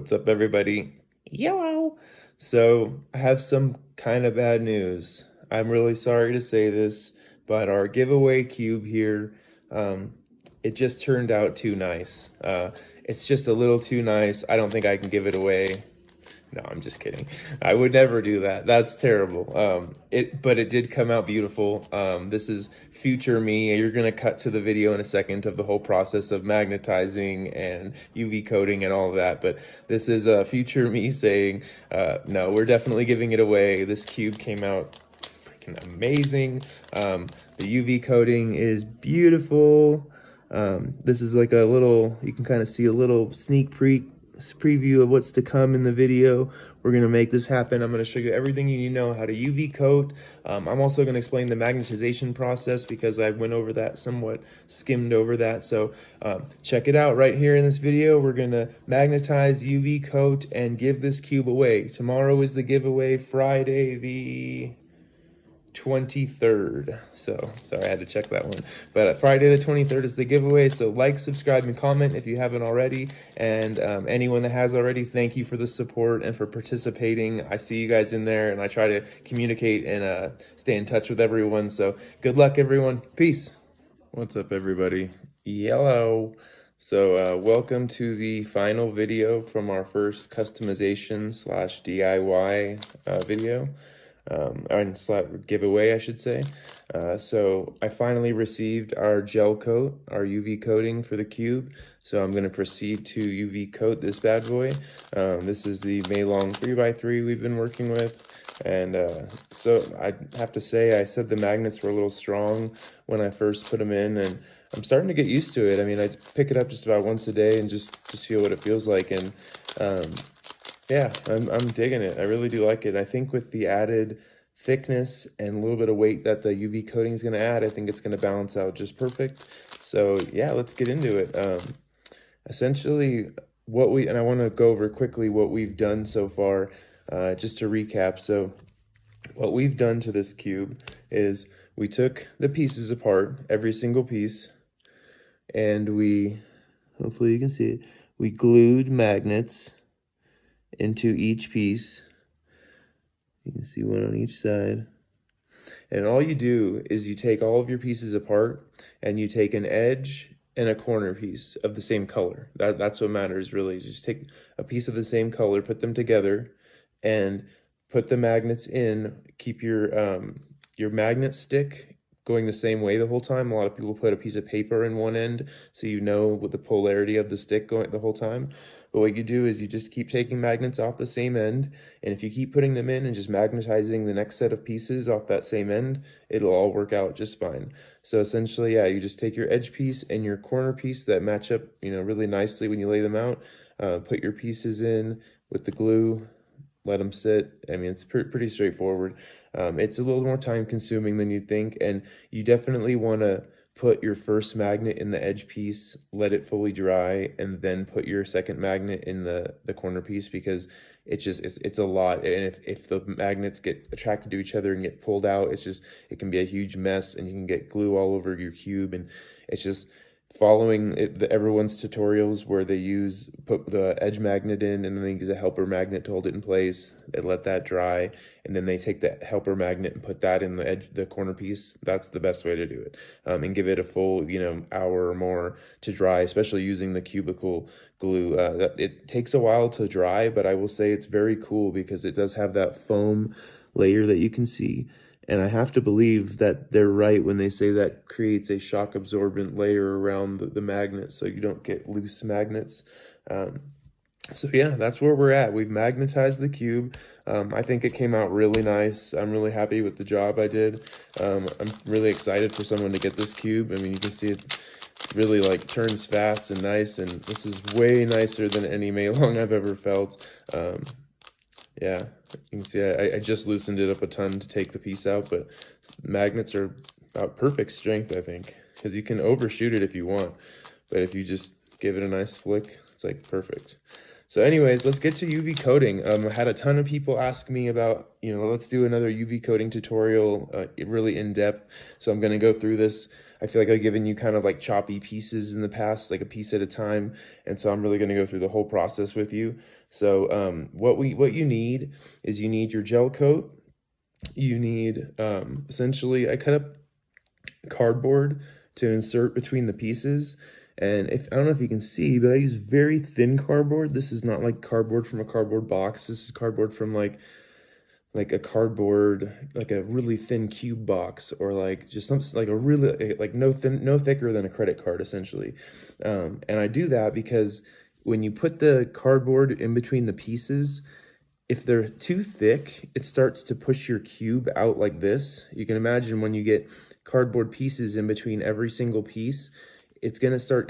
What's up, everybody? Yellow. So I have some kind of bad news. I'm really sorry to say this, but our giveaway cube here, it just turned out too nice. It's just a little too nice. I don't think I can give it away. No, I'm just kidding. I would never do that. That's terrible. But it did come out beautiful. This is future me. You're gonna cut to the video in a second of the whole process of magnetizing and UV coating and all of that. But this is future me saying, no, we're definitely giving it away. This cube came out freaking amazing. The UV coating is beautiful. This is like a little, you can kind of see a little sneak preview of what's to come in the video. We're going to make this happen. I'm going to show you everything you need to know how to UV coat. I'm also going to explain the magnetization process because I went over that, somewhat skimmed over that. So check it out right here in this video. We're going to magnetize, UV coat, and give this cube away. Tomorrow is the giveaway, Friday the 23rd. So sorry, I had to check that one, but Friday the 23rd is the giveaway. So like, subscribe, and comment if you haven't already, and anyone that has already, thank you for the support and for participating. I see you guys in there, and I try to communicate and stay in touch with everyone. So good luck, everyone. Peace. What's up, everybody? Yellow. So welcome to the final video from our first customization / DIY video. Giveaway, I should say. So I finally received our gel coat, our UV coating for the cube. So I'm going to proceed to UV coat this bad boy. This is the Maylong 3x3 we've been working with. And so I have to say, I said the magnets were a little strong when I first put them in, and I'm starting to get used to it. I mean, I pick it up just about once a day and just feel what it feels like. And yeah, I'm digging it. I really do like it. I think with the added thickness and a little bit of weight that the UV coating is going to add, I think it's going to balance out just perfect. So yeah, let's get into it. Essentially, and I want to go over quickly what we've done so far, just to recap. So what we've done to this cube is we took the pieces apart, every single piece, and hopefully you can see it, we glued magnets into each piece. You can see one on each side. And all you do is you take all of your pieces apart and you take an edge and a corner piece of the same color. That's what matters, really. Just take a piece of the same color, put them together, and put the magnets in. Keep your magnet stick going the same way the whole time. A lot of people put a piece of paper in one end so you know what the polarity of the stick going the whole time. But what you do is you just keep taking magnets off the same end, and if you keep putting them in and just magnetizing the next set of pieces off that same end, it'll all work out just fine. So essentially, yeah, you just take your edge piece and your corner piece that match up, really nicely when you lay them out. Put your pieces in with the glue, let them sit. I mean, it's pretty straightforward. It's a little more time consuming than you'd think, and you definitely want to put your first magnet in the edge piece, let it fully dry, and then put your second magnet in the corner piece, because it's a lot. And if the magnets get attracted to each other and get pulled out, it can be a huge mess, and you can get glue all over your cube. And it's just following everyone's tutorials where they put the edge magnet in, and then they use a helper magnet to hold it in place. They let that dry, and then they take that helper magnet and put that in the corner piece. That's the best way to do it. And give it a full, hour or more to dry, especially using the cubicle glue. It takes a while to dry, but I will say it's very cool because it does have that foam layer that you can see. And I have to believe that they're right when they say that creates a shock absorbent layer around the magnet, so you don't get loose magnets. So yeah, that's where we're at. We've magnetized the cube. I think it came out really nice. I'm really happy with the job I did. I'm really excited for someone to get this cube. I mean, you can see it really turns fast and nice, and this is way nicer than any Maylong I've ever felt. Yeah, you can see I just loosened it up a ton to take the piece out, but magnets are about perfect strength, I think, because you can overshoot it if you want, but if you just give it a nice flick, it's perfect. So anyways, let's get to UV coating. I had a ton of people ask me about, let's do another UV coating tutorial, really in depth. So I'm going to go through this I feel like I've given you kind of like choppy pieces in the past, like a piece at a time. And so I'm really going to go through the whole process with you. So what you need is you need your gel coat. You need, essentially, I cut up cardboard to insert between the pieces. And I don't know if you can see, but I use very thin cardboard. This is not like cardboard from a cardboard box. This is cardboard from like a cardboard, like a really thin cube box, or like just something like a really, like no thicker than a credit card, essentially. And I do that because when you put the cardboard in between the pieces, if they're too thick, it starts to push your cube out like this. You can imagine when you get cardboard pieces in between every single piece, it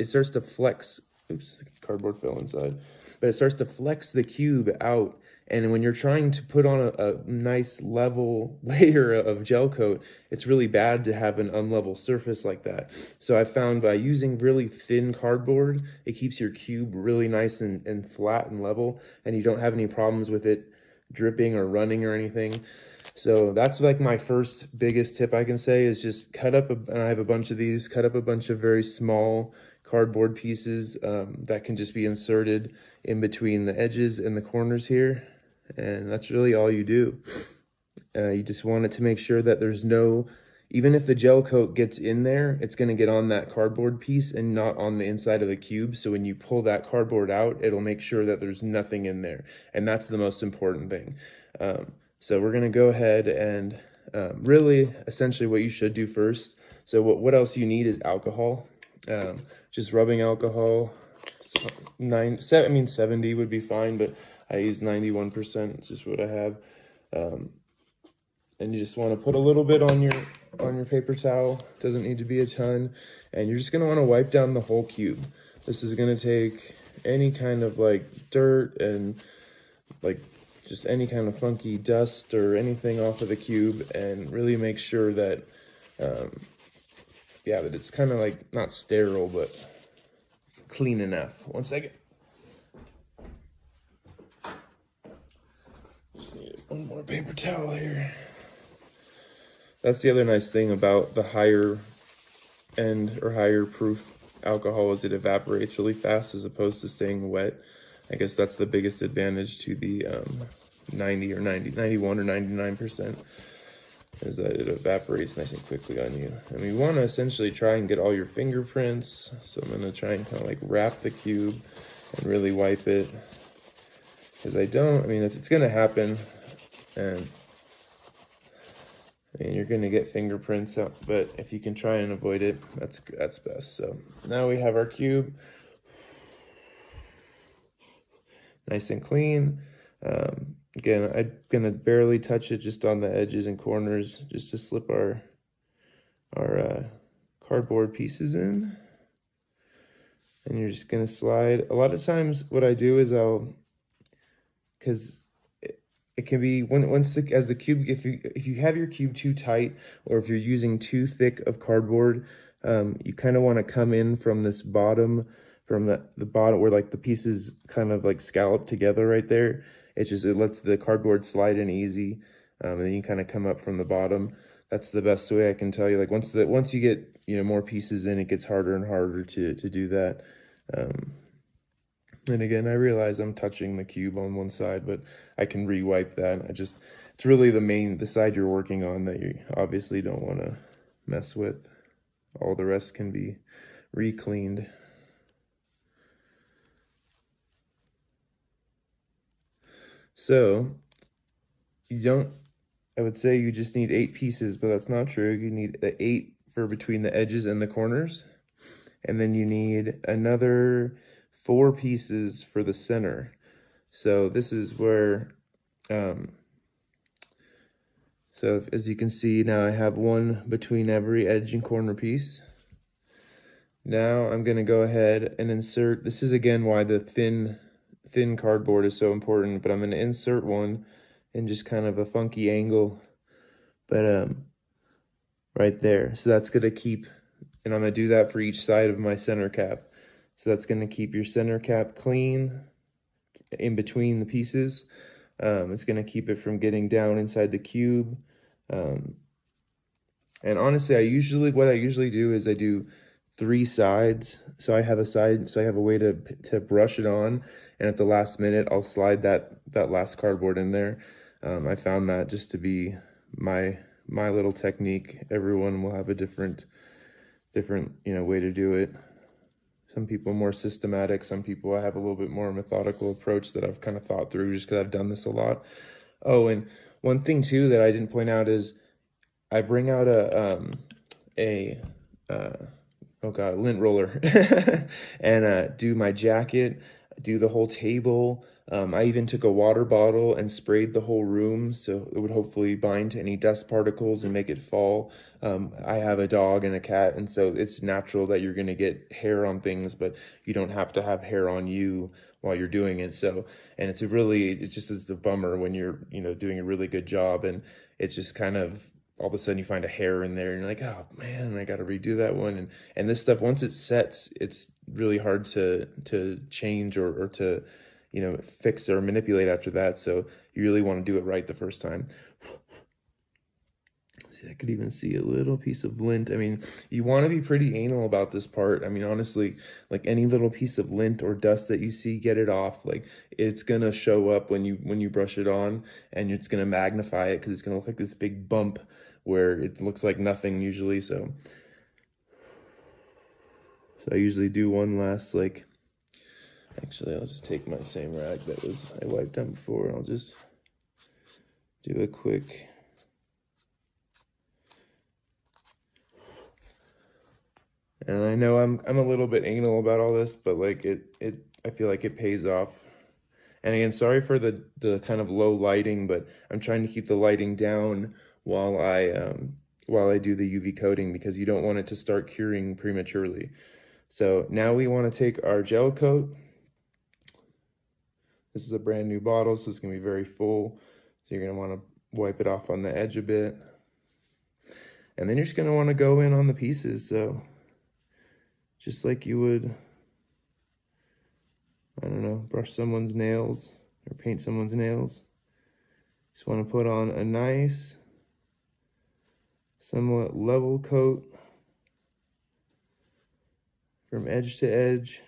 starts to flex. Oops, the cardboard fell inside. But it starts to flex the cube out. And when you're trying to put on a nice level layer of gel coat, it's really bad to have an unlevel surface like that. So I found by using really thin cardboard, it keeps your cube really nice and flat and level, and you don't have any problems with it dripping or running or anything. So that's like my first biggest tip I can say is just cut up, and I have a bunch of these, cut up a bunch of very small cardboard pieces that can just be inserted in between the edges and the corners here. And that's really all you do. You just want it to make sure that there's no, even if the gel coat gets in there, it's going to get on that cardboard piece and not on the inside of the cube. So when you pull that cardboard out, it'll make sure that there's nothing in there. And that's the most important thing. So we're going to go ahead and really essentially what you should do first. So what else you need is alcohol. Just rubbing alcohol. 70 would be fine, but I use 91%. It's just what I have. And you just want to put a little bit on your paper towel. Doesn't need to be a ton. And you're just going to want to wipe down the whole cube. This is going to take any kind of like dirt and like just any kind of funky dust or anything off of the cube, and really make sure that yeah, that it's kind of like not sterile but clean enough. One second. Just need one more paper towel here. That's the other nice thing about the higher end or higher proof alcohol is it evaporates really fast as opposed to staying wet. I guess that's the biggest advantage to the 91 or 99%, is that it evaporates nice and quickly on you. And we want to essentially try and get all your fingerprints. So I'm going to try and kind of like wrap the cube and really wipe it. Because I mean, if it's going to happen, and you're going to get fingerprints out, but if you can try and avoid it, that's best. So now we have our cube nice and clean. Again, I'm gonna barely touch it just on the edges and corners, just to slip our cardboard pieces in. And you're just gonna slide. A lot of times what I do is because it can be as the cube, if you have your cube too tight, or if you're using too thick of cardboard, you kind of want to come in from this bottom, from the bottom where like the pieces kind of like scallop together right there. It lets the cardboard slide in easy, and then you kind of come up from the bottom. That's the best way I can tell you. Like once you get more pieces in, it gets harder and harder to do that. And again, I realize I'm touching the cube on one side, but I can re-wipe that. It's really the side you're working on that you obviously don't want to mess with. All the rest can be re-cleaned. So I would say you just need 8 pieces, but that's not true. You need 8 for between the edges and the corners. And then you need another 4 pieces for the center. So this is where, so as you can see now, I have 1 between every edge and corner piece. Now I'm going to go ahead and insert, this is again why the thin cardboard is so important, but I'm going to insert one in just kind of a funky angle, but right there. So that's going to keep, and I'm going to do that for each side of my center cap. So that's going to keep your center cap clean in between the pieces. It's going to keep it from getting down inside the cube. And And honestly, what I usually do is I do 3 sides. So I have a way to brush it on, and at the last minute, I'll slide that last cardboard in there. I found that just to be my little technique. Everyone will have a different way to do it. Some people are more systematic. Some people I have a little bit more methodical approach that I've kind of thought through just because I've done this a lot. Oh, and one thing too that I didn't point out is I bring out a oh god, lint roller and do my jacket, do the whole table. I even took a water bottle and sprayed the whole room so it would hopefully bind to any dust particles and make it fall. I have a dog and a cat, and so it's natural that you're going to get hair on things, but you don't have to have hair on you while you're doing it. So, and it's just a bummer when you're, doing a really good job and it's just kind of all of a sudden you find a hair in there and you're like, oh man, I got to redo that one. And this stuff, once it sets, it's really hard to change or to, fix or manipulate after that. So you really want to do it right the first time. See, I could even see a little piece of lint. I mean, you want to be pretty anal about this part. I mean, honestly, like any little piece of lint or dust that you see, get it off. Like it's gonna show up when you brush it on, and it's gonna magnify it because it's gonna look like this big bump where it looks like nothing usually. So I usually do one last, like, actually I'll just take my same rag that I wiped down before, and I'll just do a quick And I know I'm a little bit anal about all this, but like I feel like it pays off. And again, sorry for the kind of low lighting, but I'm trying to keep the lighting down while I do the UV coating because you don't want it to start curing prematurely. So now we want to take our gel coat. This is a brand new bottle, so it's going to be very full. So you're going to want to wipe it off on the edge a bit. And then you're just going to want to go in on the pieces. So just like you would, I don't know, brush someone's nails or paint someone's nails. Just want to put on a nice, somewhat level coat from edge to edge.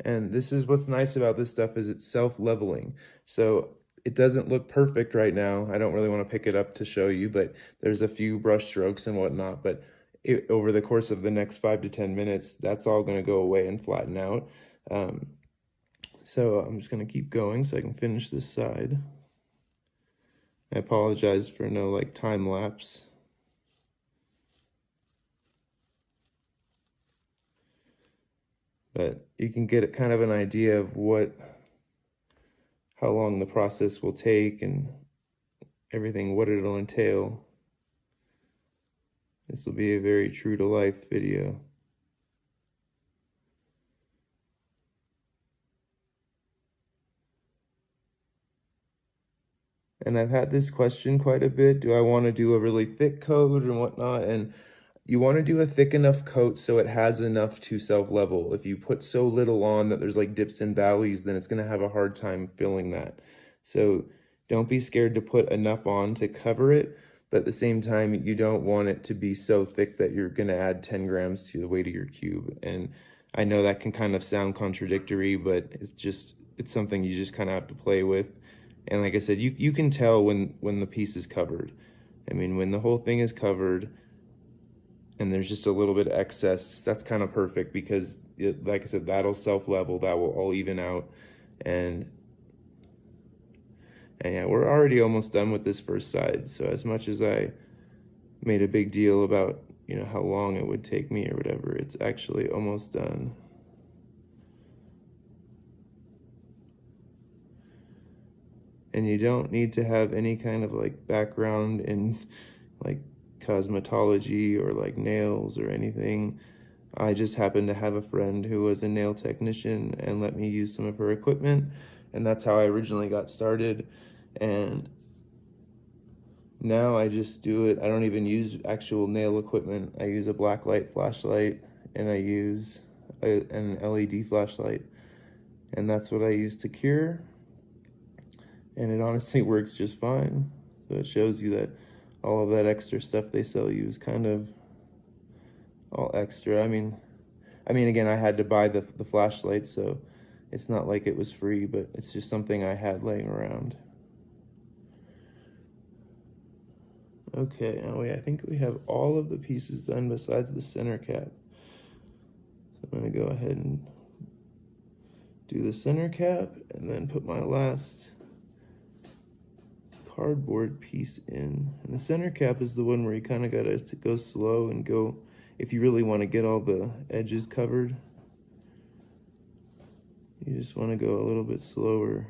And this is what's nice about this stuff is it's self-leveling. So it doesn't look perfect right now. I don't really want to pick it up to show you, but there's a few brush strokes and whatnot. But over the course of the next 5 to 10 minutes, that's all going to go away and flatten out. So I'm just going to keep going so I can finish this side. I apologize for no like time lapse. But you can get kind of an idea of how long the process will take and everything, what it'll entail. This will be a very true to life video. And I've had this question quite a bit. Do I want to do a really thick coat and whatnot? And you want to do a thick enough coat so it has enough to self-level. If you put so little on that there's like dips and valleys, then it's going to have a hard time filling that. So don't be scared to put enough on to cover it, but at the same time, you don't want it to be so thick that you're going to add 10 grams to the weight of your cube. And I know that can kind of sound contradictory, but it's something you just kind of have to play with. And like I said, you can tell when the piece is covered. I mean, when the whole thing is covered, and there's just a little bit of excess, that's kind of perfect because, like I said, that'll self-level, that will all even out. And yeah, we're already almost done with this first side. So as much as I made a big deal about, how long it would take me or whatever, it's actually almost done. And you don't need to have any kind of like background in like cosmetology or like nails or anything. I just happened to have a friend who was a nail technician and let me use some of her equipment, and that's how I originally got started. And now I just do it. I don't even use actual nail equipment. I use a blacklight flashlight and I use an LED flashlight, and that's what I use to cure, and it honestly works just fine. So it shows you that all of that extra stuff they sell you is kind of all extra. I mean, again, I had to buy the flashlight, so it's not like it was free, but it's just something I had laying around. Okay, now I think we have all of the pieces done besides the center cap. So I'm gonna go ahead and do the center cap and then put my last cardboard piece in. And the center cap is the one where you kind of gotta go slow and go, if you really want to get all the edges covered, you just want to go a little bit slower.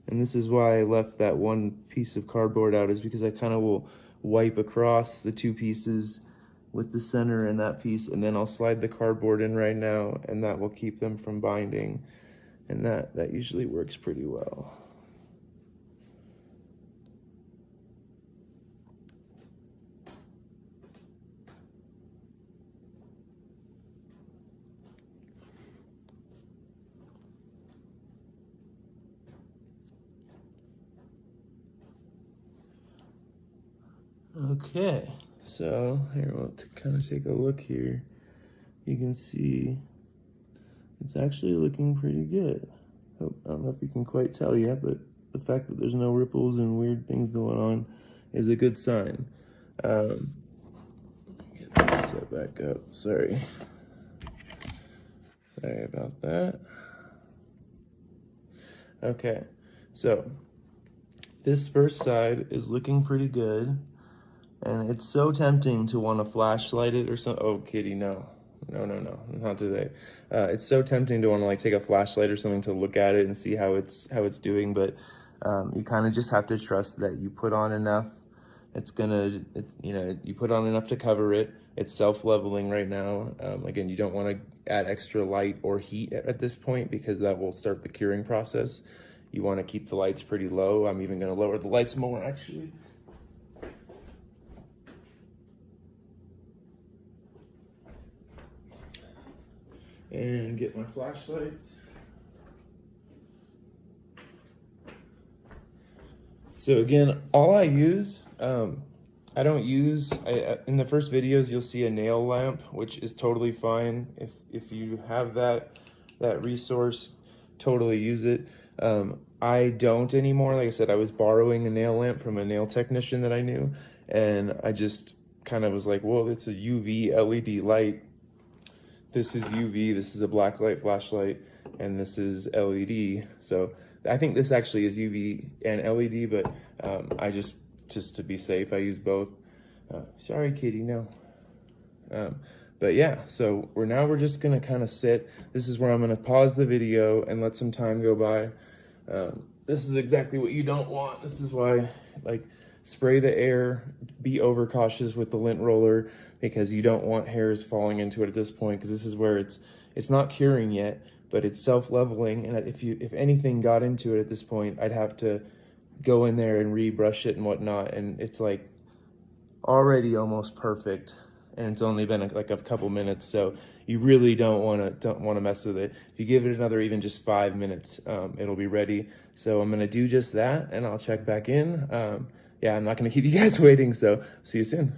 And this is why I left that one piece of cardboard out, is because I kind of will wipe across the two pieces with the center and that piece, and then I'll slide the cardboard in right now, and that will keep them from binding. And that usually works pretty well. Okay, so here we'll kind of take a look here. You can see it's actually looking pretty good. I don't know if you can quite tell yet, but the fact that there's no ripples and weird things going on is a good sign. Get this set back up. Sorry about that. Okay, so this first side is looking pretty good. And it's so tempting to want to flashlight it or something. Oh, kitty, no, not today. It's so tempting to want to like take a flashlight or something to look at it and see how it's doing, but you kind of just have to trust that you put on enough. You put on enough to cover it. It's self-leveling right now. Again, you don't want to add extra light or heat at this point, because that will start the curing process. You want to keep the lights pretty low. I'm even going to lower the lights more, actually. And get my flashlights. So again, all I use, I don't use, in the first videos you'll see a nail lamp, which is totally fine. If you have that resource, totally use it. I don't anymore. Like I said, I was borrowing a nail lamp from a nail technician that I knew, and I just kind of was like, well, it's a UV LED light. This is UV, this is a black light flashlight, and this is LED. So I think this actually is UV and LED, but I just to be safe, I use both. Sorry, kitty, no. But yeah, so we're just gonna kind of sit. This is where I'm gonna pause the video and let some time go by. This is exactly what you don't want. This is why, like, spray the air, be overcautious with the lint roller, because you don't want hairs falling into it at this point, because this is where it's not curing yet, but it's self-leveling, and if anything got into it at this point, I'd have to go in there and rebrush it and whatnot, and it's like already almost perfect, and it's only been like a couple minutes, so you really don't want to mess with it. If you give it another even just 5 minutes, it'll be ready. So I'm gonna do just that, and I'll check back in. Yeah, I'm not gonna keep you guys waiting, so see you soon.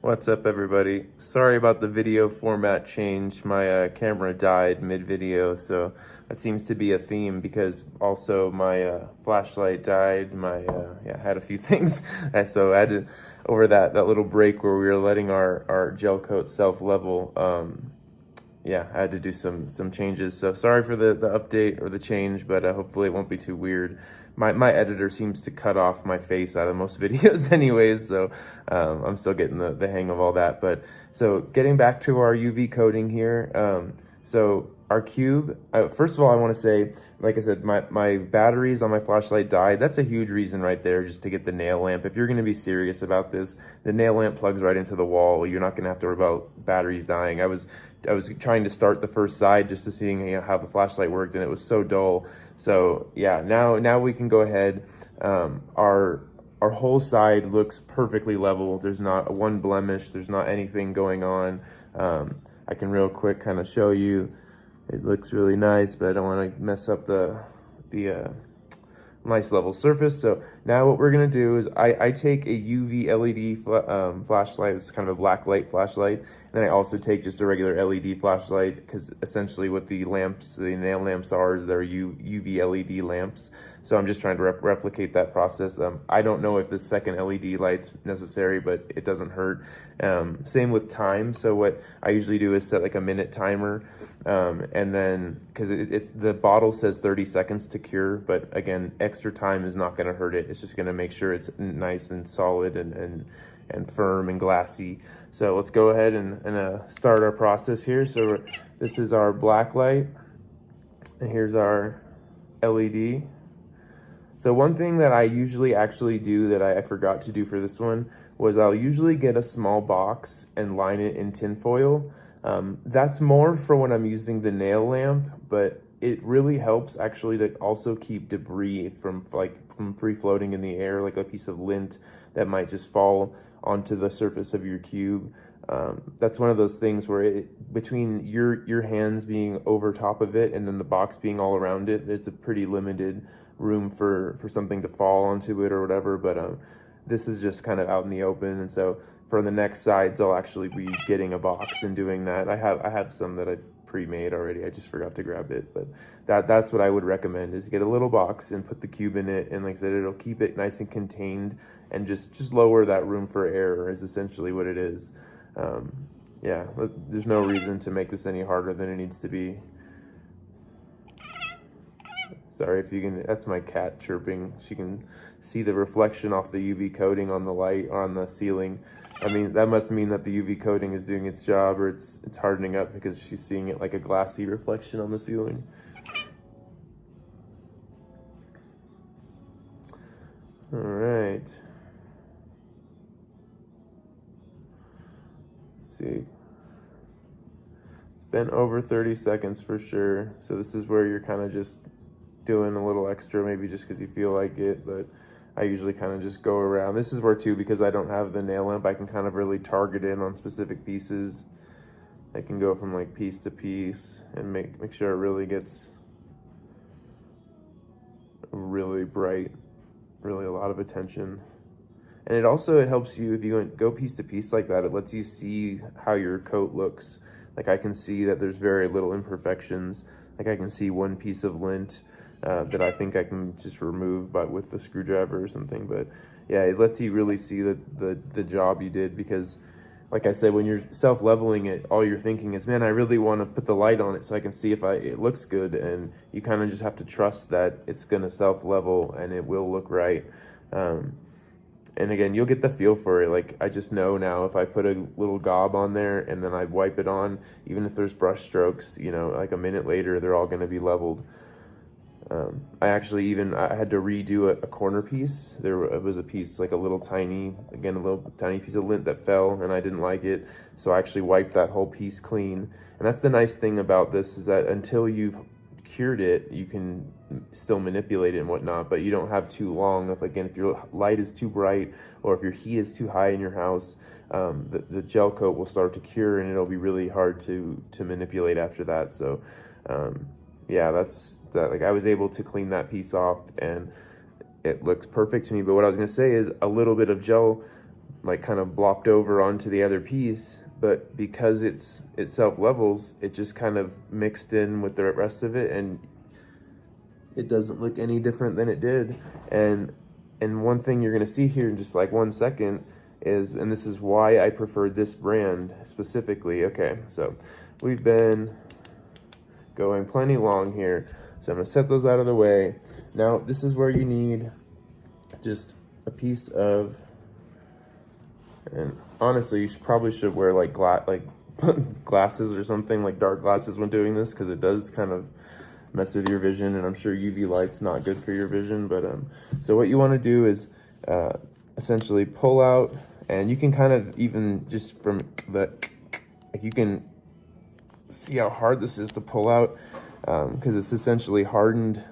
What's up, everybody? Sorry about the video format change. My camera died mid-video, so that seems to be a theme, because also my flashlight died. I had a few things, so I had to, over that little break where we were letting our gel coat self-level, yeah, I had to do some changes. So sorry for the update or the change, but hopefully it won't be too weird. My editor seems to cut off my face out of most videos anyways, so I'm still getting the hang of all that. But so getting back to our UV coating here, so our cube, first of all, I want to say, like I said, my batteries on my flashlight died. That's a huge reason right there, just to get the nail lamp. If you're going to be serious about this, the nail lamp plugs right into the wall. You're not going to have to worry about batteries dying. I was trying to start the first side just to see how the flashlight worked, and it was so dull. So yeah, now we can go ahead. Our whole side looks perfectly level. There's not one blemish. There's not anything going on. I can real quick kind of show you. It looks really nice, but I don't want to mess up the nice level surface. So now what we're gonna do is I take a UV LED flashlight. It's kind of a black light flashlight. And then I also take just a regular LED flashlight, because essentially what the lamps, the nail lamps are, is they're UV LED lamps. So I'm just trying to replicate that process. I don't know if the second LED light's necessary, but it doesn't hurt. Same with time. So what I usually do is set like a minute timer, and then, because it's the bottle says 30 seconds to cure, but again, extra time is not going to hurt it. It's just going to make sure it's nice and solid and firm and glassy. So let's go ahead and start our process here. So this is our black light, and here's our LED. So one thing that I usually actually do that I forgot to do for this one was I'll usually get a small box and line it in tin foil. That's more for when I'm using the nail lamp, but it really helps actually to also keep debris from free floating in the air, like a piece of lint that might just fall onto the surface of your cube. That's one of those things where between your hands being over top of it and then the box being all around it, there's a pretty limited room for something to fall onto it or whatever. But this is just kind of out in the open, and so for the next sides I'll actually be getting a box and doing that. I have some that I pre-made already. I just forgot to grab it, but that's what I would recommend, is get a little box and put the cube in it, and like I said, it'll keep it nice and contained and just lower that room for error is essentially what it is. Yeah, there's no reason to make this any harder than it needs to be. Sorry if you can, that's my cat chirping. She can see the reflection off the UV coating on the light on the ceiling. I mean, that must mean that the UV coating is doing its job, or it's hardening up, because she's seeing it like a glassy reflection on the ceiling. All right. Let's see. It's been over 30 seconds for sure. So this is where you're kind of just doing a little extra, maybe just because you feel like it, but I usually kind of just go around. This is where too, because I don't have the nail lamp, I can kind of really target in on specific pieces. I can go from like piece to piece and make sure it really gets really bright, really a lot of attention. And it helps you, if you go piece to piece like that, it lets you see how your coat looks. Like I can see that there's very little imperfections. Like I can see one piece of lint that I think I can just remove with the screwdriver or something. But yeah, it lets you really see the job you did, because like I said, when you're self-leveling it, all you're thinking is, man, I really want to put the light on it so I can see if it looks good. And you kind of just have to trust that it's going to self-level and it will look right. And again, you'll get the feel for it. Like I just know now, if I put a little gob on there and then I wipe it on, even if there's brush strokes, you know, like a minute later, they're all going to be leveled. I had to redo a corner piece. It was a piece, like a little tiny piece of lint that fell, and I didn't like it. So I actually wiped that whole piece clean. And that's the nice thing about this, is that until you've cured it, you can still manipulate it and whatnot, but you don't have too long. If your light is too bright, or if your heat is too high in your house, the gel coat will start to cure, and it'll be really hard to manipulate after that. So yeah, that's that. Like I was able to clean that piece off and it looks perfect to me. But what I was gonna say is, a little bit of gel like kind of blopped over onto the other piece, but because it self-levels, it just kind of mixed in with the rest of it, and it doesn't look any different than it did. And one thing you're gonna see here in just like 1 second is, and this is why I prefer this brand specifically. Okay, so we've been going plenty long here, so I'm gonna set those out of the way. Now this is where you need just a piece of, and honestly, you probably should wear like glasses or something, like dark glasses when doing this, because it does kind of mess with your vision, and I'm sure UV light's not good for your vision. But so what you want to do is essentially pull out, and you can kind of even just from you can see how hard this is to pull out, because it's essentially hardened.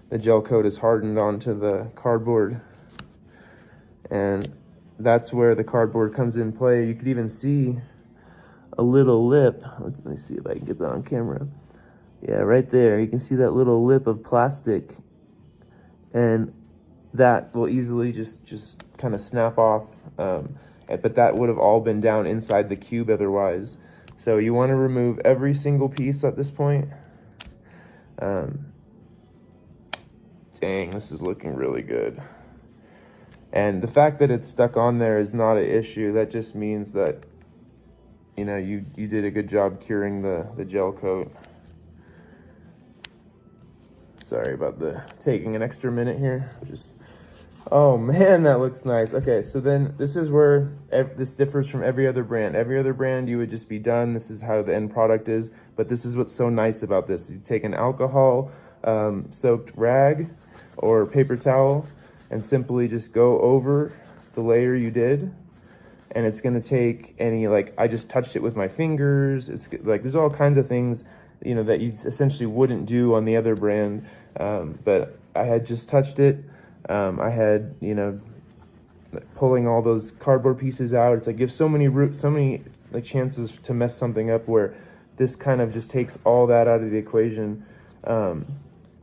The gel coat is hardened onto the cardboard, and that's where the cardboard comes in play. You could even see a little lip. Let me see if I can get that on camera. Yeah, right there. You can see that little lip of plastic and that will easily just kind of snap off. But that would have all been down inside the cube otherwise. So you want to remove every single piece at this point. Dang, this is looking really good. And the fact that it's stuck on there is not an issue. That just means that, you know, you did a good job curing the gel coat. Sorry about taking an extra minute here. Oh man, that looks nice. Okay, so then this is where this differs from every other brand. Every other brand, you would just be done. This is how the end product is. But this is what's so nice about this. You take an alcohol soaked rag or paper towel and simply just go over the layer you did. And it's gonna take any, like, I just touched it with my fingers. It's like, there's all kinds of things, you know, that you essentially wouldn't do on the other brand. But I had just touched it. I had, you know, pulling all those cardboard pieces out. It's like, you have so many like chances to mess something up, where this kind of just takes all that out of the equation.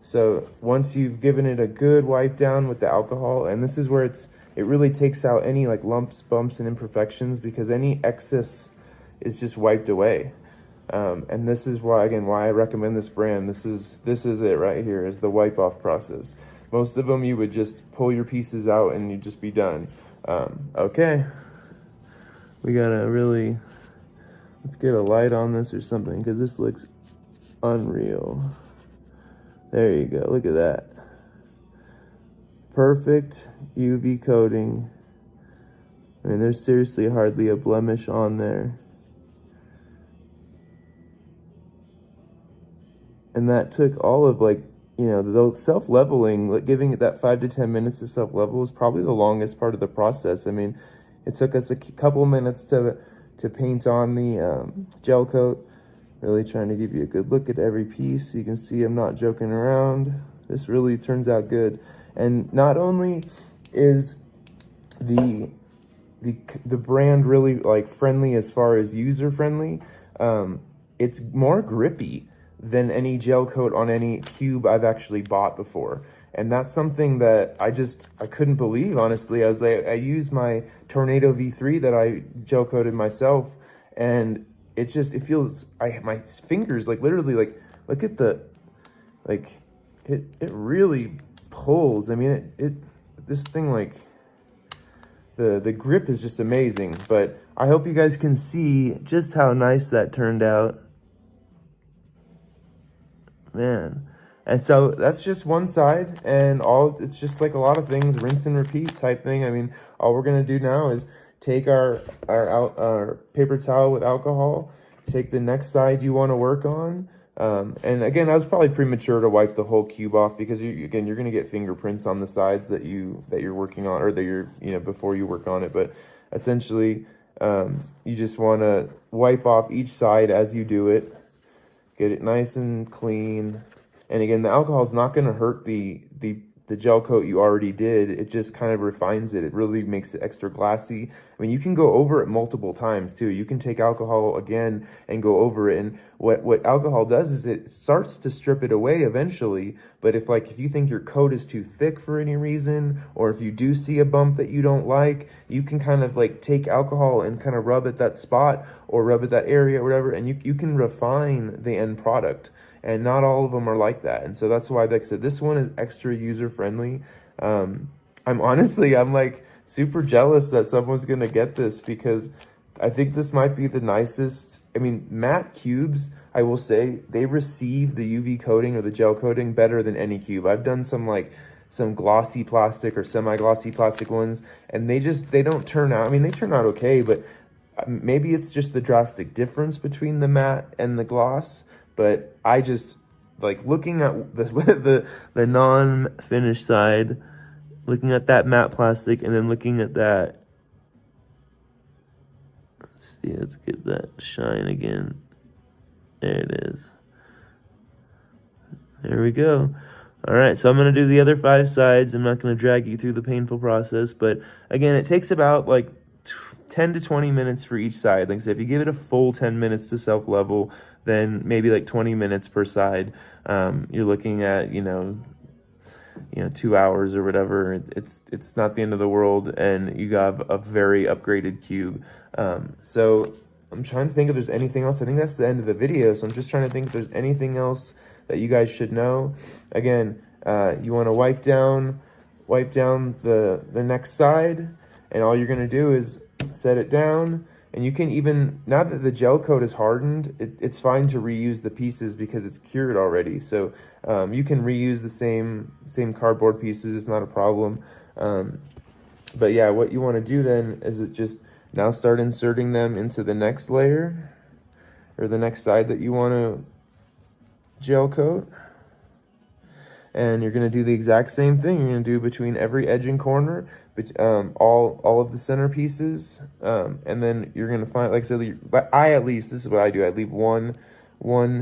So once you've given it a good wipe down with the alcohol, and this is where it really takes out any like lumps, bumps, and imperfections, because any excess is just wiped away. And this is why I recommend this brand. This is it right here, is the wipe off process. Most of them you would just pull your pieces out and you'd just be done. Okay, we gotta really, let's get a light on this or something, because this looks unreal. There you go, look at that. Perfect UV coating. I mean, there's seriously hardly a blemish on there. And that took all of, like, you know, the self-leveling, like giving it that 5 to 10 minutes to self-level is probably the longest part of the process. I mean, it took us a couple minutes to paint on the gel coat. Really trying to give you a good look at every piece. You can see I'm not joking around. This really turns out good. And not only is the brand really like friendly as far as user friendly, it's more grippy than any gel coat on any cube I've actually bought before. And that's something that I couldn't believe, honestly. I used my Tornado V3 that I gel coated myself, and it feels, my fingers, like, literally, like, look at it really pulls. I mean, this thing, like, the grip is just amazing. But I hope you guys can see just how nice that turned out. Man. And so that's just one side, and it's just like a lot of things, rinse and repeat type thing. I mean, all we're gonna do now is take our paper towel with alcohol, take the next side you want to work on. And again, I was probably premature to wipe the whole cube off, because you're gonna get fingerprints on the sides that you're working on, or that you're, you know, before you work on it. But essentially, you just want to wipe off each side as you do it. Get it nice and clean. And again, the alcohol is not going to hurt the gel coat you already did. It just kind of refines it. It really makes it extra glassy. I mean, you can go over it multiple times too. You can take alcohol again and go over it. And what alcohol does is it starts to strip it away eventually. But if you think your coat is too thick for any reason, or if you do see a bump that you don't like, you can kind of like take alcohol and kind of rub at that spot or rub at that area or whatever, and you can refine the end product. And not all of them are like that. And so that's why, like I said, this one is extra user-friendly. I'm like super jealous that someone's going to get this, because I think this might be the nicest. I mean, matte cubes, I will say, they receive the UV coating or the gel coating better than any cube. I've done some glossy plastic or semi-glossy plastic ones, and they don't turn out. I mean, they turn out okay, but maybe it's just the drastic difference between the matte and the gloss. But I just, like, looking at the non-finished side, looking at that matte plastic, and then looking at that. Let's see, let's get that shine again. There it is. There we go. All right, so I'm going to do the other 5 sides. I'm not going to drag you through the painful process. But, again, it takes about, like, 10 to 20 minutes for each side. Like I said, if you give it a full 10 minutes to self-level, then maybe like 20 minutes per side. You're looking at, you know, you know, 2 hours or whatever. It's not the end of the world, and you have a very upgraded cube. So I'm trying to think if there's anything else. I think that's the end of the video, so I'm just trying to think if there's anything else that you guys should know. Again, you want to wipe down the next side, and all you're going to do is set it down. And you can even, now that the gel coat is hardened, it's fine to reuse the pieces because it's cured already. So you can reuse the same cardboard pieces. It's not a problem. But yeah, what you want to do then is just now start inserting them into the next layer, or the next side that you want to gel coat. And you're going to do the exact same thing. You're going to do between every edge and corner, but all of the center pieces, and then you're going to find, like I said, at least this is what I do. I leave one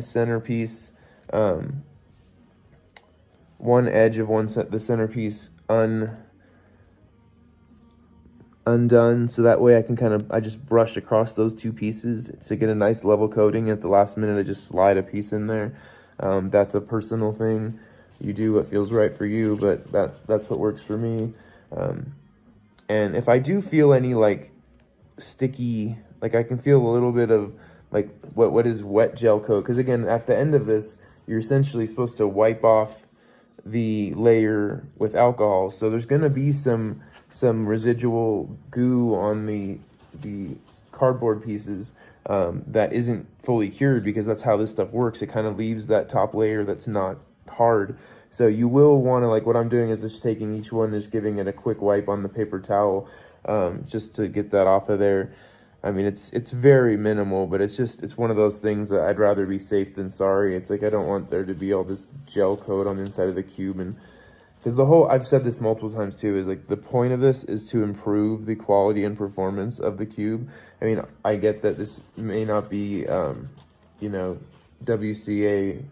centerpiece, one edge of the centerpiece undone, so that way I can I just brush across those two pieces to get a nice level coating. At the last minute, I just slide a piece in there. That's a personal thing. You do what feels right for you, but that's what works for me. And if I do feel any like sticky, like I can feel a little bit of like what is wet gel coat, because again, at the end of this, you're essentially supposed to wipe off the layer with alcohol. So there's gonna be some residual goo on the cardboard pieces that isn't fully cured, because that's how this stuff works. It kind of leaves that top layer that's not hard. So you will want to, like what I'm doing is just taking each one, just giving it a quick wipe on the paper towel, just to get that off of there. I mean, it's very minimal, but it's one of those things that I'd rather be safe than sorry. It's like, I don't want there to be all this gel coat on the inside of the cube. And because I've said this multiple times too, is like the point of this is to improve the quality and performance of the cube. I mean, I get that this may not be, you know, WCA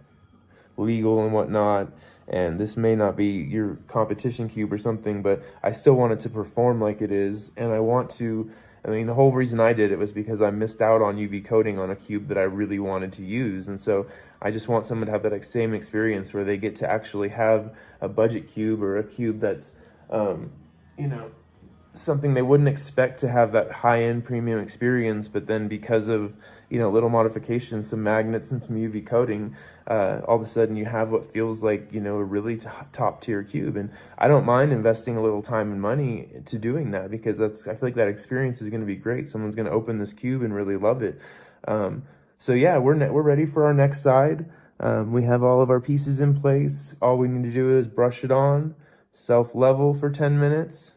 legal and whatnot, and this may not be your competition cube or something, but I still want it to perform like it is. And I mean, the whole reason I did it was because I missed out on UV coating on a cube that I really wanted to use. And so I just want someone to have that same experience where they get to actually have a budget cube, or a cube that's, you know, something they wouldn't expect to have that high-end premium experience, but then because of, you know, little modifications, some magnets and some UV coating, all of a sudden you have what feels like, you know, a really top-tier cube. And I don't mind investing a little time and money to doing that, because I feel like that experience is going to be great. Someone's going to open this cube and really love it. So yeah, we're ready for our next side. We have all of our pieces in place. All we need to do is brush it on, self-level for 10 minutes.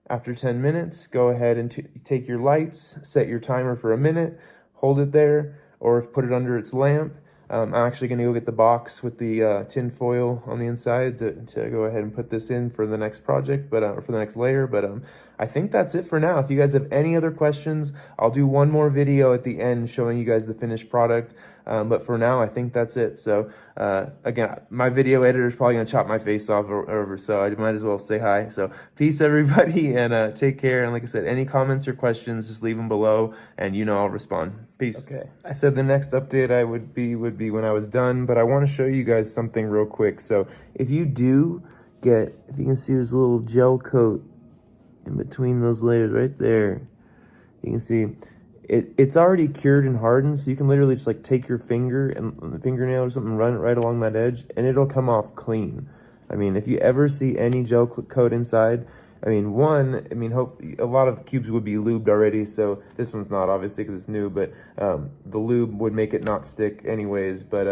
After 10 minutes, go ahead and take your lights, set your timer for a minute, hold it there, or put it under its lamp. I'm actually going to go get the box with the tin foil on the inside to go ahead and put this in for the next project, but for the next layer. But I think that's it for now. If you guys have any other questions, I'll do one more video at the end showing you guys the finished product. But for now, I think that's it. So again, my video editor is probably going to chop my face off over, so I might as well say hi. So peace, everybody, and take care. And like I said, any comments or questions, just leave them below, and you know I'll respond. Peace. Okay. I said the next update would be when I was done, but I want to show you guys something real quick. So if you do if you can see this little gel coat in between those layers right there, you can see it's already cured and hardened, so you can literally just like take your finger and the fingernail or something, run it right along that edge, and it'll come off clean. I mean, if you ever see any gel coat inside, hopefully a lot of cubes would be lubed already, so this one's not, obviously, because it's new, but the lube would make it not stick anyways. But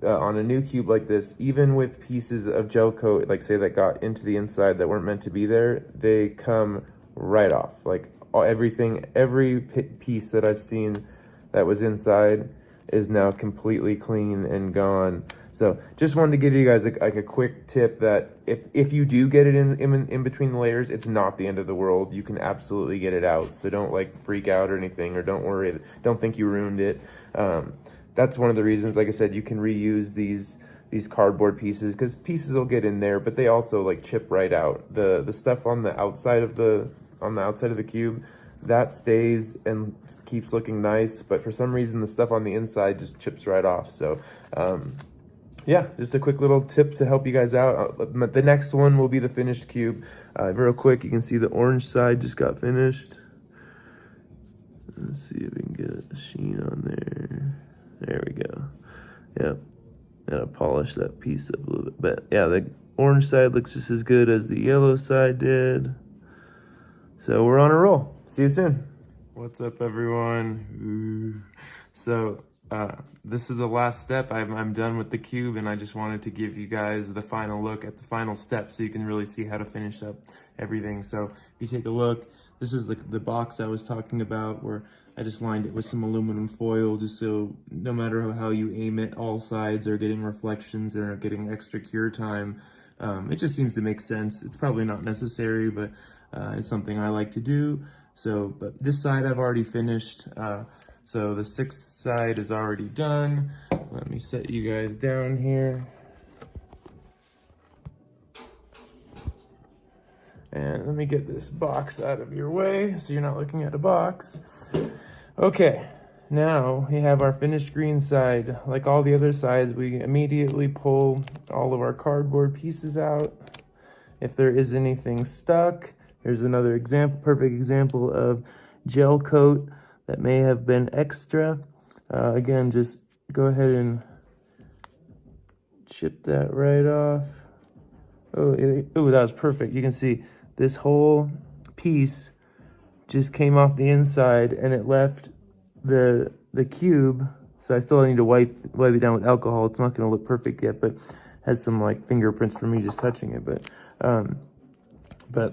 on a new cube like this, even with pieces of gel coat, like say that got into the inside that weren't meant to be there, they come right off. Like every piece that I've seen that was inside is now completely clean and gone. So just wanted to give you guys like a quick tip that if you do get it in between the layers, it's not the end of the world. You can absolutely get it out. So don't like freak out or anything, or don't worry, don't think you ruined it. That's one of the reasons, like I said, you can reuse these cardboard pieces, because pieces will get in there, but they also like chip right out. The stuff on the outside of the cube, that stays and keeps looking nice, but for some reason the stuff on the inside just chips right off. So yeah, just a quick little tip to help you guys out. The next one will be the finished cube. Real quick, you can see the orange side just got finished. Let's see if we can get a sheen on there. There we go. Yep. Gotta polish that piece up a little bit. But yeah, the orange side looks just as good as the yellow side did. So we're on a roll. See you soon. What's up, everyone? So this is the last step. I'm done with the cube, and I just wanted to give you guys the final look at the final step so you can really see how to finish up everything. So if you take a look, this is the box I was talking about, where I just lined it with some aluminum foil just so no matter how you aim it, all sides are getting reflections and are getting extra cure time. It just seems to make sense. It's probably not necessary, but it's something I like to do. So, but this side I've already finished. So the 6th side is already done. Let me set you guys down here. And let me get this box out of your way so you're not looking at a box. Okay, now we have our finished green side. Like all the other sides, we immediately pull all of our cardboard pieces out. If there is anything stuck, here's another example, perfect example of gel coat that may have been extra. Again, just go ahead and chip that right off. Oh, that was perfect. You can see this whole piece just came off the inside and it left the cube. So I still need to wipe it down with alcohol. It's not gonna look perfect yet, but has some like fingerprints from me just touching it. But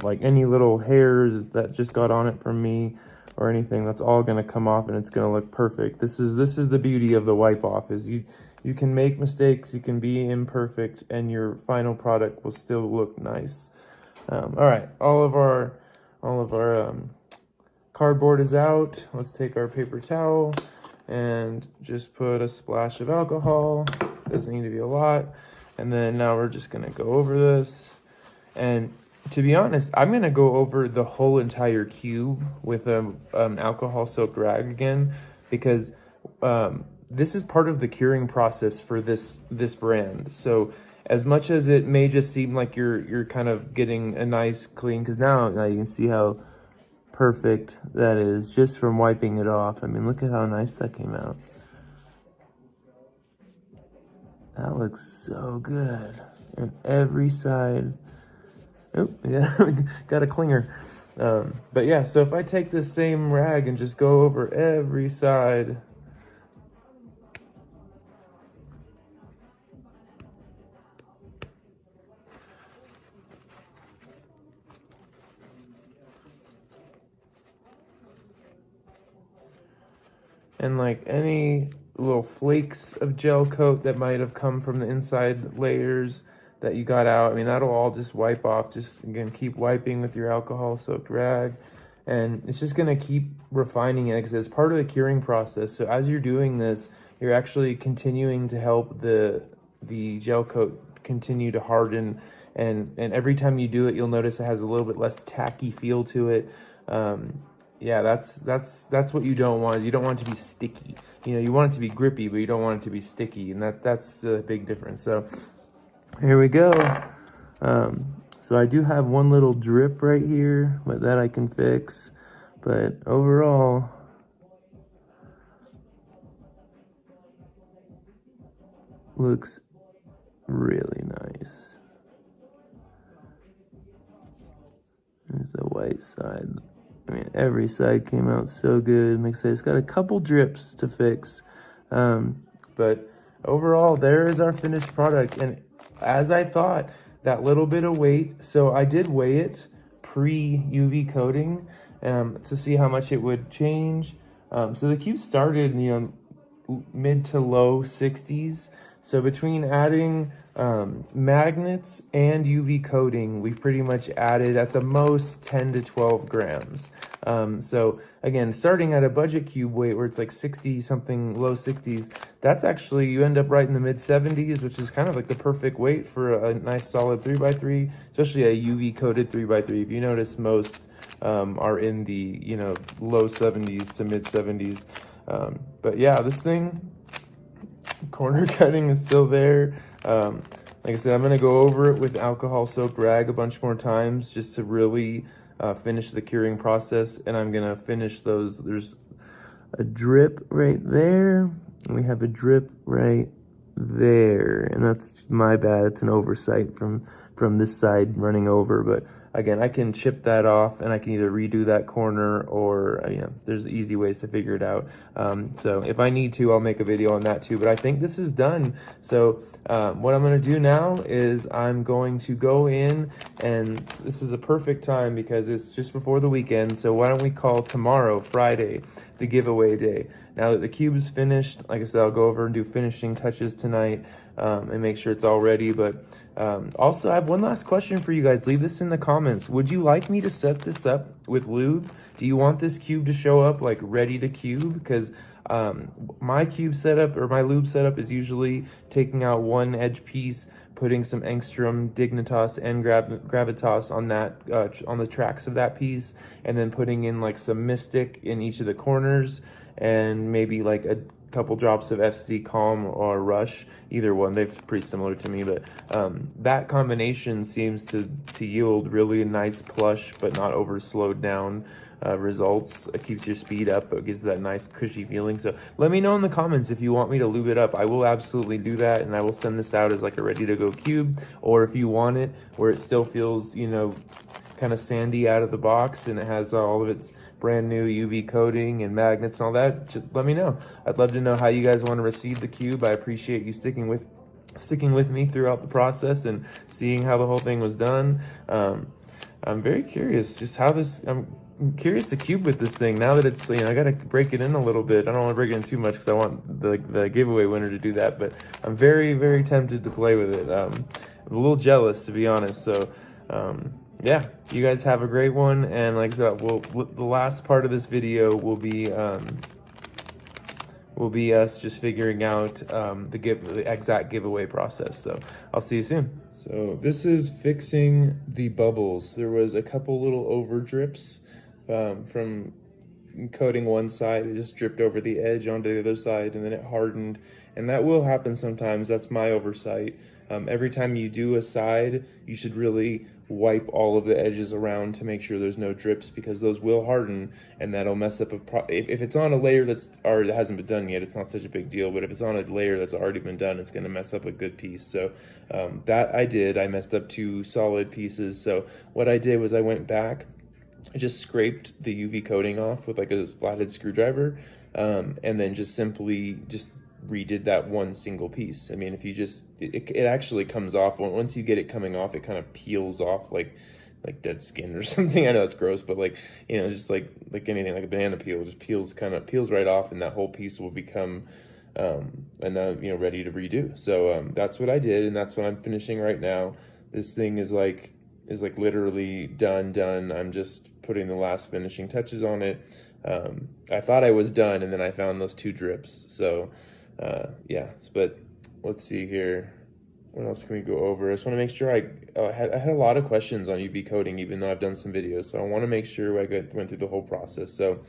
like any little hairs that just got on it from me or anything, that's all gonna come off and it's gonna look perfect. This is the beauty of the wipe off, is you can make mistakes, you can be imperfect, and your final product will still look nice. All right, all of our cardboard is out. Let's take our paper towel and just put a splash of alcohol. Doesn't need to be a lot. And then now we're just gonna go over this. And to be honest, I'm gonna go over the whole entire cube with an alcohol soaked rag again, because this is part of the curing process for this brand. So as much as it may just seem like you're kind of getting a nice clean, because now you can see how perfect that is just from wiping it off. I mean, look at how nice that came out. That looks so good. And every side. Oh, yeah, got a clinger. But yeah, so if I take this same rag and just go over every side. And like any little flakes of gel coat that might have come from the inside layers that you got out, I mean, that'll all just wipe off. Just, again, keep wiping with your alcohol soaked rag. And it's just gonna keep refining it because it's part of the curing process. So as you're doing this, you're actually continuing to help the gel coat continue to harden. And every time you do it, you'll notice it has a little bit less tacky feel to it. Yeah, that's what you don't want. You don't want it to be sticky. You know, you want it to be grippy, but you don't want it to be sticky, and that's the big difference. So here we go. So I do have one little drip right here, but that I can fix. But overall, looks really nice. There's the white side. I mean, every side came out so good. Like I said, it's got a couple drips to fix. But overall, there is our finished product. And as I thought, that little bit of weight, so I did weigh it pre-UV coating to see how much it would change. So the cube started, mid to low 60s. So between adding magnets and UV coating, we've pretty much added at the most 10 to 12 grams. So again, starting at a budget cube weight where it's like 60 something, low 60s, that's actually, you end up right in the mid 70s, which is kind of like the perfect weight for a nice solid 3x3, especially a UV coated 3x3. If you notice, most are in the, low 70s to mid 70s. But yeah, this thing, corner cutting is still there. Like I said, I'm going to go over it with alcohol soaked rag a bunch more times just to really finish the curing process. And I'm going to finish those. There's a drip right there, and we have a drip right there, and that's my bad. It's an oversight from this side running over, but again, I can chip that off and I can either redo that corner or there's easy ways to figure it out. So if I need to, I'll make a video on that too, but I think this is done. So what I'm going to do now is I'm going to go in, and this is a perfect time because it's just before the weekend. So why don't we call tomorrow, Friday, the giveaway day. Now that the cube is finished, like I said, I'll go over and do finishing touches tonight and make sure it's all ready. But also, I have one last question for you guys. Leave this in the comments. Would you like me to set this up with lube? Do you want this cube to show up like ready to cube? Because my cube setup or my lube setup is usually taking out one edge piece, putting some angstrom, dignitas, and gravitas on that on the tracks of that piece, and then putting in like some mystic in each of the corners, and maybe like a couple drops of FC Calm or Rush, either one. They're pretty similar to me, but that combination seems to yield really nice plush but not over slowed down results. It keeps your speed up, but it gives that nice cushy feeling. So let me know in the comments if you want me to lube it up. I will absolutely do that, and I will send this out as like a ready to go cube, or if you want it where it still feels, you know, kind of sandy out of the box and it has all of its brand new UV coating and magnets and all that, just let me know. I'd love to know how you guys want to receive the cube. I appreciate you sticking with me throughout the process and seeing how the whole thing was done. I'm very curious just how I'm curious to cube with this thing now that it's, you know, I gotta break it in a little bit. I don't want to break it in too much because I want the giveaway winner to do that, but I'm very, very tempted to play with it. I'm a little jealous, to be honest. So yeah, you guys have a great one, and like I said, the last part of this video will be us just figuring out the exact giveaway process. So I'll see you soon. So this is fixing the bubbles. There was a couple little over drips from coating one side. It just dripped over the edge onto the other side, and then it hardened, and that will happen sometimes. That's my oversight. Every time you do a side, you should really wipe all of the edges around to make sure there's no drips, because those will harden and that'll mess up if it's on a layer that hasn't been done yet, it's not such a big deal, but if it's on a layer that's already been done, it's going to mess up a good piece. So that I messed up 2 solid pieces. So what I did was I went back, I just scraped the UV coating off with like a flathead screwdriver, and then just simply redid that one single piece. I mean, if you just, it actually comes off. Once you get it coming off, it kind of peels off like dead skin or something. I know it's gross, but like, you know, just like anything, like a banana peel, just peels right off, and that whole piece will become ready to redo. So that's what I did, and that's what I'm finishing right now. This thing is like literally done. I'm just putting the last finishing touches on it. I thought I was done, and then I found those 2 drips. So yeah, but let's see here. What else can we go over? I just want to make sure I had a lot of questions on UV coating, even though I've done some videos. So I want to make sure I went through the whole process. So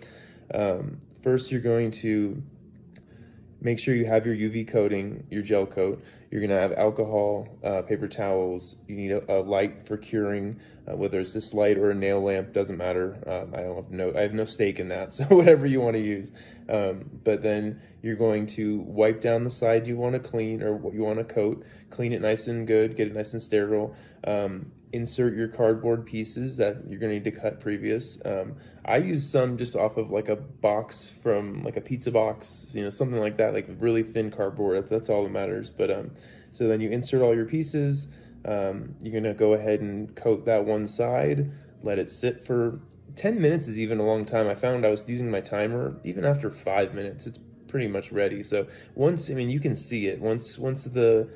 first, you're going to make sure you have your UV coating, your gel coat. You're going to have alcohol, paper towels. You need a light for curing, whether it's this light or a nail lamp, doesn't matter. I have no stake in that, so whatever you want to use. But then you're going to wipe down the side you want to clean or what you want to coat, clean it nice and good, get it nice and sterile. Insert your cardboard pieces that you're going to need to cut previous. I use some just off of like a box from like a pizza box, you know, something like that, like really thin cardboard. That's all that matters. But so then you insert all your pieces. You're going to go ahead and coat that one side, let it sit for 10 minutes is even a long time. I found I was using my timer, even after 5 minutes, it's pretty much ready. So once, I mean, you can see it. Once the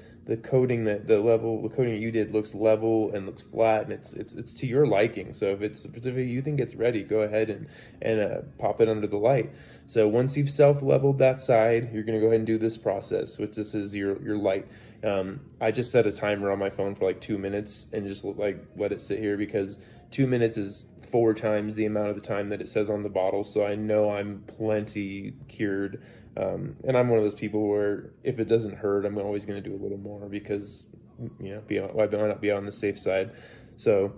coating the coating that you did looks level and looks flat, and it's to your liking. So if you think it's ready, go ahead and pop it under the light. So once you've self-leveled that side, you're gonna go ahead and do this process, which this is your light. I just set a timer on my phone for like 2 minutes and just let it sit here, because 2 minutes is 4 times the amount of the time that it says on the bottle. So I know I'm plenty cured And I'm one of those people where if it doesn't hurt, I'm always going to do a little more because, you know, why not be on the safe side? So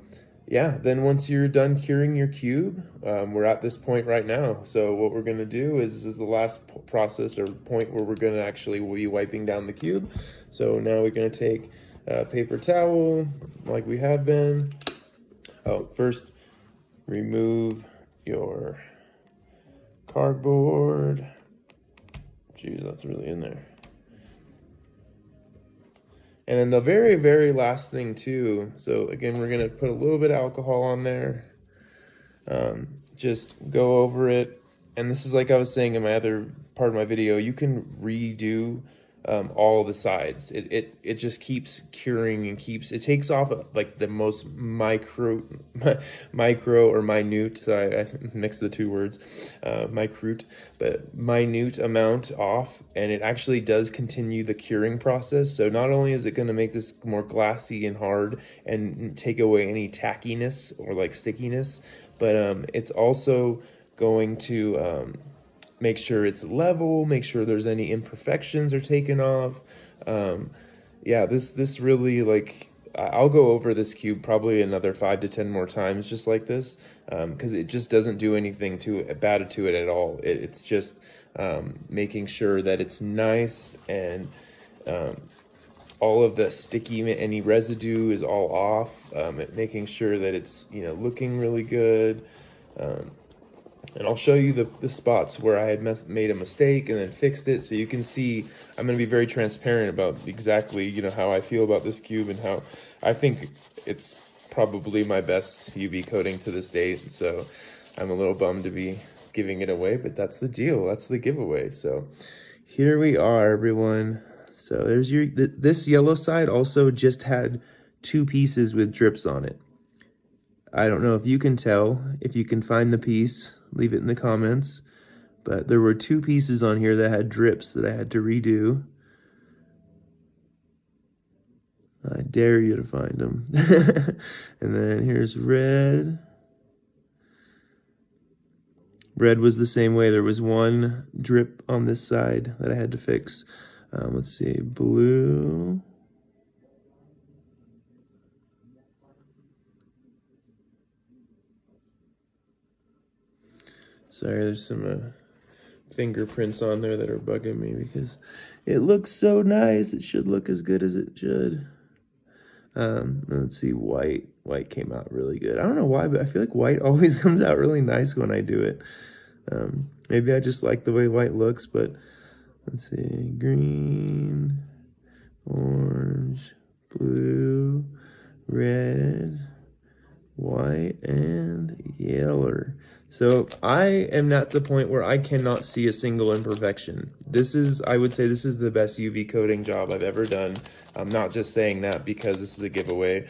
yeah, then once you're done curing your cube, we're at this point right now. So what we're going to do is the last process or point where we're going to actually be wiping down the cube. So now we're going to take a paper towel like we have been. Oh, first remove your cardboard. Jeez, that's really in there. And then the very, very last thing too, so again, we're gonna put a little bit of alcohol on there. Just go over it. And this is like I was saying in my other part of my video, you can redo all the sides. It just keeps curing and it takes off like the most micro or minute, sorry, I mixed the two words, minute amount off, and it actually does continue the curing process. So not only is it going to make this more glassy and hard and take away any tackiness or like stickiness, but it's also going to make sure it's level, make sure there's any imperfections are taken off. Yeah, this really, like, I'll go over this cube probably another 5 to 10 more times just like this, because it just doesn't do anything bad to it at all. It's just making sure that it's nice and all of the sticky, any residue is all off, making sure that it's, you know, looking really good. And I'll show you the spots where I had made a mistake and then fixed it, so you can see I'm going to be very transparent about exactly, you know, how I feel about this cube and how I think it's probably my best UV coating to this date. So I'm a little bummed to be giving it away, but that's the deal. That's the giveaway. So here we are, everyone. So there's this yellow side also just had 2 pieces with drips on it. I don't know if you can tell. If you can find the piece, leave it in the comments. But there were 2 pieces on here that had drips that I had to redo. I dare you to find them. And then here's red. Red was the same way. There was 1 drip on this side that I had to fix. Let's see, blue. Sorry, there's some fingerprints on there that are bugging me because it looks so nice. It should look as good as it should. Let's see, white. White came out really good. I don't know why, but I feel like white always comes out really nice when I do it. Maybe I just like the way white looks, but let's see, green, orange, blue, red, white, and yellow. So I am at the point where I cannot see a single imperfection. I would say this is the best UV coating job I've ever done. I'm not just saying that because this is a giveaway.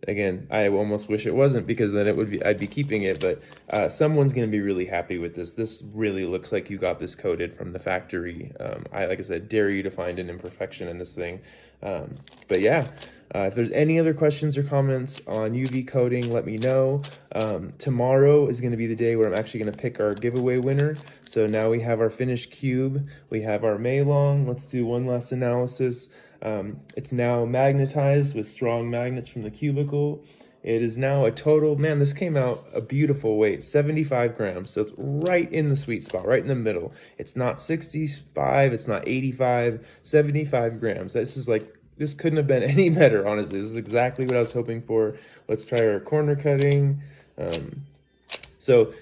Again, I almost wish it wasn't, because then I'd be keeping it, but someone's going to be really happy with this. This really looks like you got this coated from the factory. Like I said, dare you to find an imperfection in this thing. But yeah, if there's any other questions or comments on UV coating, let me know. Tomorrow is going to be the day where I'm actually going to pick our giveaway winner. So now we have our finished cube. We have our Maylong. Let's do one last analysis. It's now magnetized with strong magnets from the cubicle. It is now a total, man, this came out a beautiful weight, 75 grams. So it's right in the sweet spot, right in the middle. It's not 65, it's not 85, 75 grams. This couldn't have been any better, honestly. This is exactly what I was hoping for. Let's try our corner cutting. So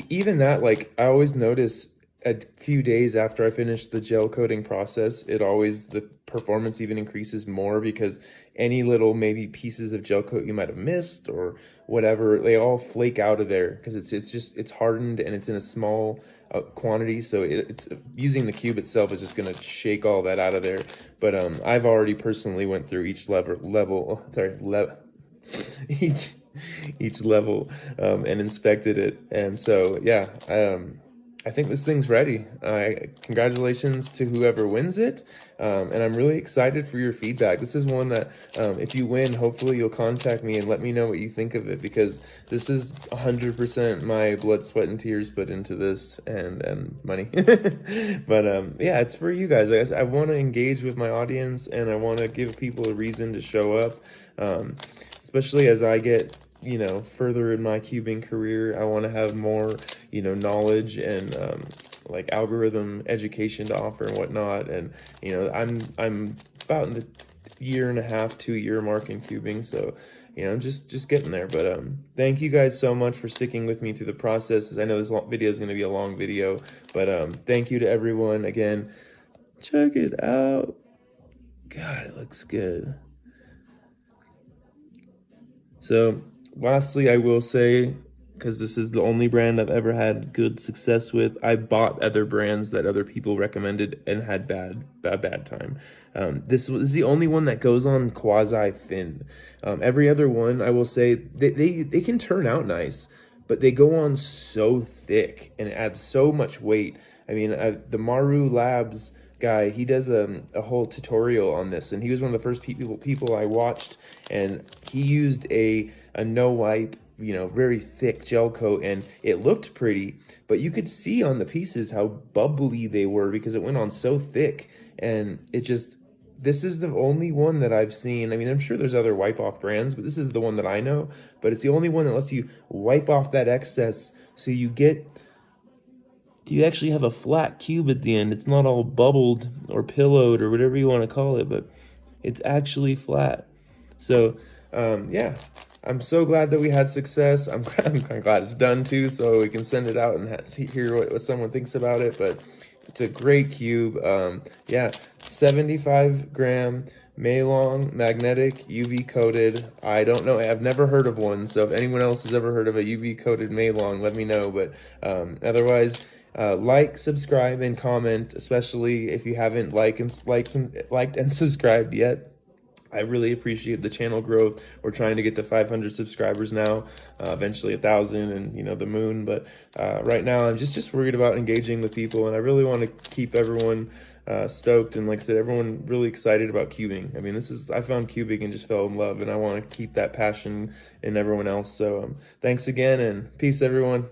even that, like, I always notice a few days after I finish the gel coating process, the performance even increases more, because any little maybe pieces of gel coat you might have missed or whatever, they all flake out of there because it's hardened and it's in a small quantity. So it's using the cube itself is just going to shake all that out of there. But I've already personally went through each level and inspected it. And so yeah, I think this thing's ready. Congratulations to whoever wins it, and I'm really excited for your feedback. This is one that, if you win, hopefully you'll contact me and let me know what you think of it, because this is 100% my blood, sweat, and tears put into this, and money. But yeah, it's for you guys. I want to engage with my audience, and I want to give people a reason to show up, especially as I get, you know, further in my cubing career. I want to have more, you know, knowledge and like algorithm education to offer and whatnot. And you know, I'm about in the 1.5 to 2 year mark in cubing, so you know, I'm just getting there. But thank you guys so much for sticking with me through the process. I know this video is going to be a long video, but thank you to everyone again. Check it out. God, it looks good. So lastly, I will say, because this is the only brand I've ever had good success with, I bought other brands that other people recommended and had bad time. This was the only one that goes on quasi thin. Every other one, I will say, they can turn out nice, but they go on so thick and add so much weight. I mean, the Maru Labs guy, he does a whole tutorial on this, and he was one of the first people I watched, and he used a no wipe, you know, very thick gel coat, and it looked pretty, but you could see on the pieces how bubbly they were because it went on so thick. And it just, this is the only one that I've seen. I mean, I'm sure there's other wipe off brands, but this is the one that I know, but it's the only one that lets you wipe off that excess, so you actually have a flat cube at the end. It's not all bubbled or pillowed or whatever you want to call it, but it's actually flat. So yeah, I'm so glad that we had success. I'm glad it's done too, so we can send it out and hear what someone thinks about it. But it's a great cube. Yeah, 75 gram Maylong magnetic UV coated. I don't know, I've never heard of one, so if anyone else has ever heard of a UV coated Maylong, let me know. But otherwise, like, subscribe, and comment, especially if you haven't liked and subscribed yet. I really appreciate the channel growth. We're trying to get to 500 subscribers now, eventually 1,000, and you know, the moon. But right now I'm just worried about engaging with people, and I really want to keep everyone stoked, and like I said, everyone really excited about cubing. I mean, I found cubing and just fell in love, and I want to keep that passion in everyone else. So thanks again, and peace, everyone.